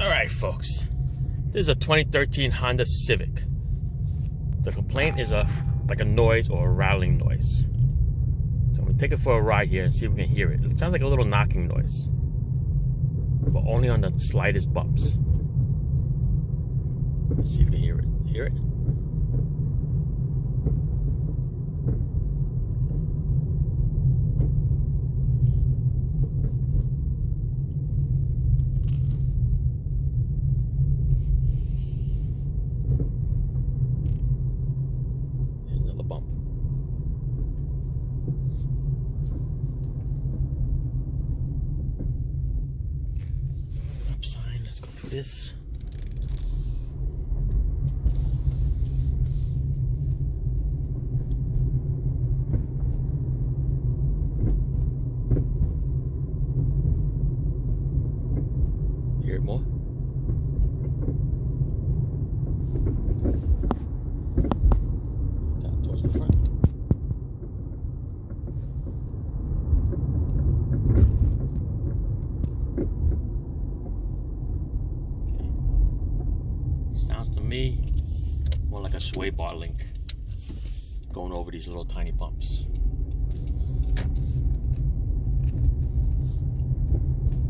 Alright folks, this is a 2013 Honda Civic. The complaint is like a noise or a rattling noise. So I'm going to take it for a ride here and see if we can hear it. It sounds like a little knocking noise, but only on the slightest bumps. Let's see if we can hear it. Hear it? Bump. Stop sign. Let's go through this. Hear it more? The front. Okay. Sounds to me more like a sway bar link going over these little tiny bumps.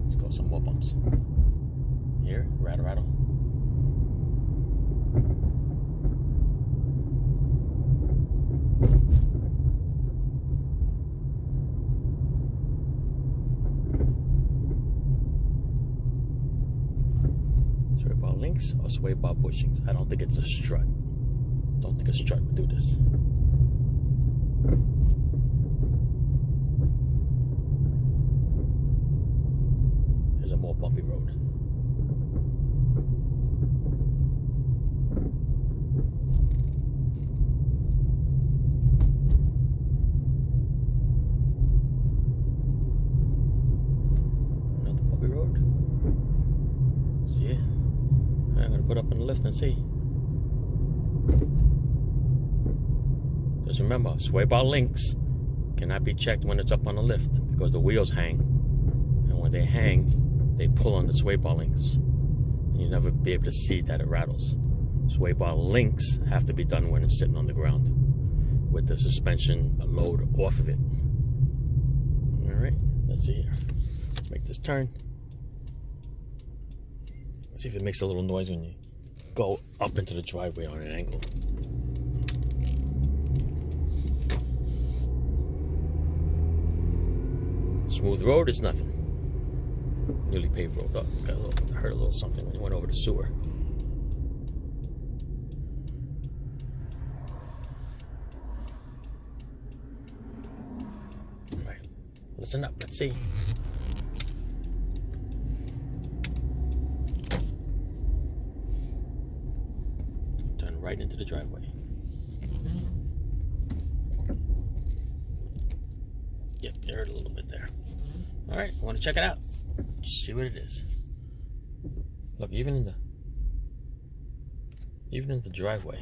Let's go some more bumps. Here, rattle, rattle. Sway bar links or sway bar bushings. I don't think it's a strut. Don't think a strut would do this. There's a more bumpy road. Another bumpy road. See it? I'm going to put up on the lift and see. Just remember, sway bar links cannot be checked when it's up on the lift because the wheels hang. And when they hang, they pull on the sway bar links. And you'll never be able to see that it rattles. Sway bar links have to be done when it's sitting on the ground with the suspension load off of it. Alright, let's see here. Make this turn. See if it makes a little noise when you go up into the driveway on an angle. Smooth road is nothing. Newly paved road. Oh, got a little, heard a little something when you went over the sewer. All right, listen up. Let's see. Right into the driveway. Yep, you heard a little bit there. All right, want to check it out? See what it is. Look, even in the driveway,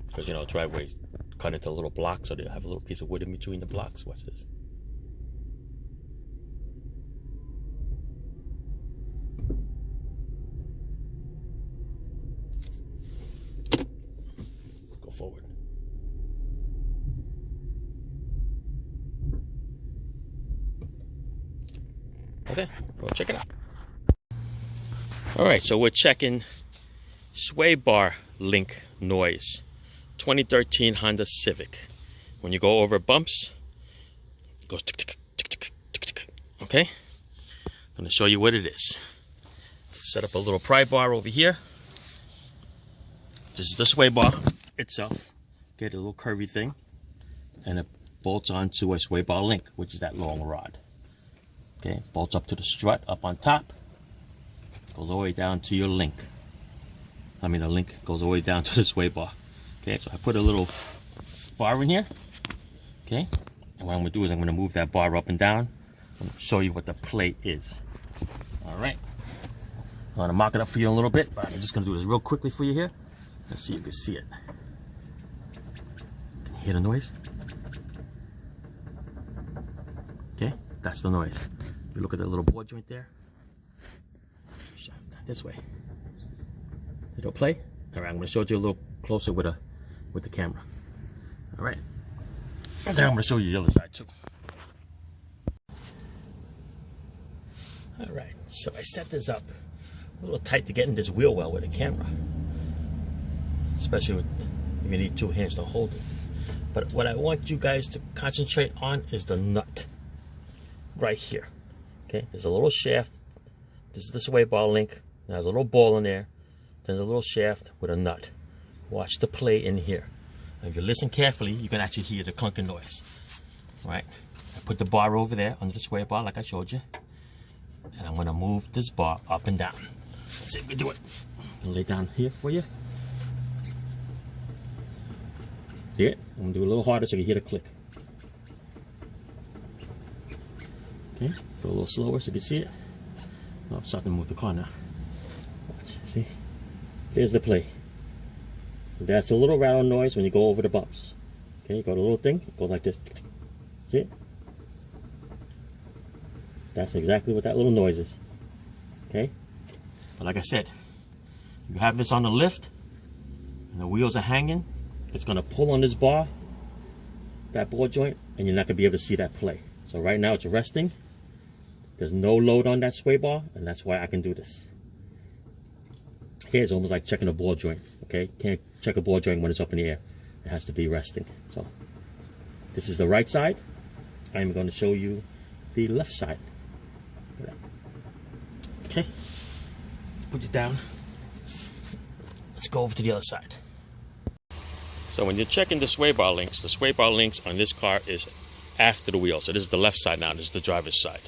because you know driveways cut into little blocks, so they have a little piece of wood in between the blocks. What's this? Forward. Okay, we'll check it out. Alright, so we're checking sway bar link noise. 2013 Honda Civic. When you go over bumps, it goes tick, tick, tick, tick, tick, tick. Okay? I'm going to show you what it is. Set up a little pry bar over here. This is the sway bar itself. Get a little curvy thing, and it bolts onto a sway bar link, which is that long rod. Okay, bolts up to the strut up on top, goes all the way down to your link. I mean, the link goes all the way down to the sway bar. Okay, so I put a little bar in here. Okay, and what I'm going to do is I'm going to move that bar up and down and show you what the plate is. All right, I'm going to mock it up for you in a little bit, but I'm just going to do this real quickly for you here. Let's see if you can see it. Can you hear the noise? Okay, that's the noise. You look at the little board joint there. this way. It'll play. All right, I'm going to show you a little closer with the camera. All right. And then I'm going to show you the other side too. All right, so I set this up a little tight to get in this wheel well with a camera, especially if you need two hands to hold it. But what I want you guys to concentrate on is the nut right here. Okay, there's a little shaft. This is the sway bar link. There's a little ball in there. Then a little shaft with a nut. Watch the play in here. And if you listen carefully, you can actually hear the clunking noise. All right, I put the bar over there under the sway bar like I showed you. And I'm going to move this bar up and down. Let's see if we do it. I'll lay down here for you. See it? I'm going to do it a little harder so you can hear the click. Okay, go a little slower so you can see it. Oh, I'm starting to move the car now. Watch, see? There's the play. That's a little rattle noise when you go over the bumps. Okay, go to the little thing, go like this. See it? That's exactly what that little noise is. Okay? But like I said, you have this on the lift and the wheels are hanging, it's going to pull on this bar, that ball joint, and you're not going to be able to see that play. So right now it's resting. There's no load on that sway bar, and that's why I can do this. Here it's almost like checking a ball joint. Okay? Can't check a ball joint when it's up in the air. It has to be resting. So this is the right side. I'm going to show you the left side. Okay, let's put it down. Let's go over to the other side. So when you're checking the sway bar links on this car is after the wheel. So this is the left side now, this is the driver's side.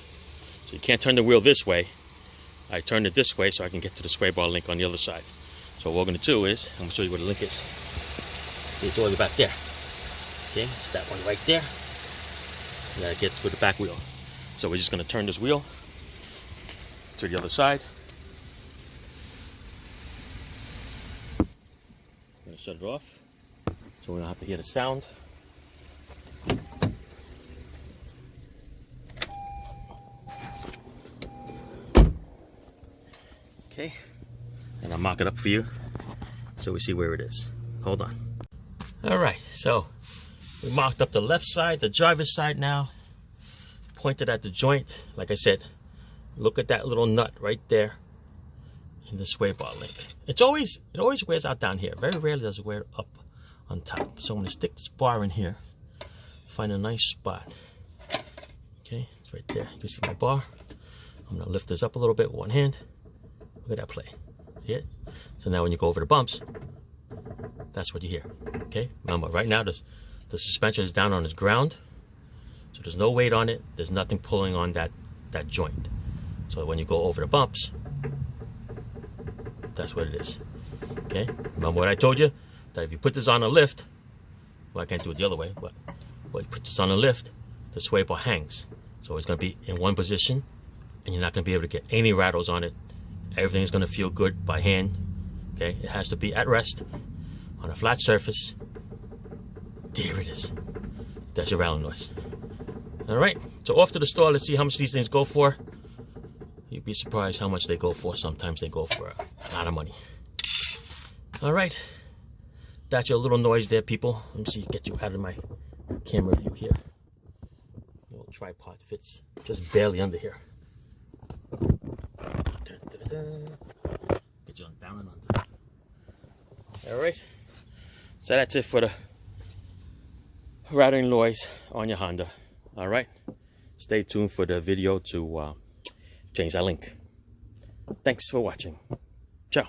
So you can't turn the wheel this way. I turned it this way so I can get to the sway bar link on the other side. So what we're going to do is, I'm going to show you where the link is. See, it's all the way back there. Okay, it's that one right there. You gotta get to the back wheel. So we're just going to turn this wheel to the other side. I'm going to shut it off so we don't have to hear the sound. Okay, and I'll mark it up for you so we see where it is. Hold on. All right, so we marked up the left side, the driver's side now, pointed at the joint. Like I said, look at that little nut right there in the sway bar link. It always wears out down here. Very rarely does it wear up on top. So I'm going to stick this bar in here, find a nice spot. Okay, it's right there. You can see my bar. I'm going to lift this up a little bit with one hand. Look at that play. See it? So now when you go over the bumps, that's what you hear. Okay, remember right now the suspension is down on its ground. So there's no weight on it. There's nothing pulling on that joint. So when you go over the bumps, that's what it is. Okay? Remember what I told you? That if you put this on a lift, well, I can't do it the other way, but when you put this on a lift, the sway bar hangs. So it's going to be in one position, and you're not going to be able to get any rattles on it. Everything is going to feel good by hand. Okay? It has to be at rest on a flat surface. There it is. That's your rattle noise. All right, so off to the store. Let's see how much these things go for. You'd be surprised how much they go for. Sometimes they go for a lot of money. All right, that's your little noise there, people. Let me see, get you out of my camera view here. The little tripod fits just barely under here. Get you on down and under. All right, so that's it for the rattling noise on your Honda. All right, stay tuned for the video to change that link. Thanks for watching. Ciao.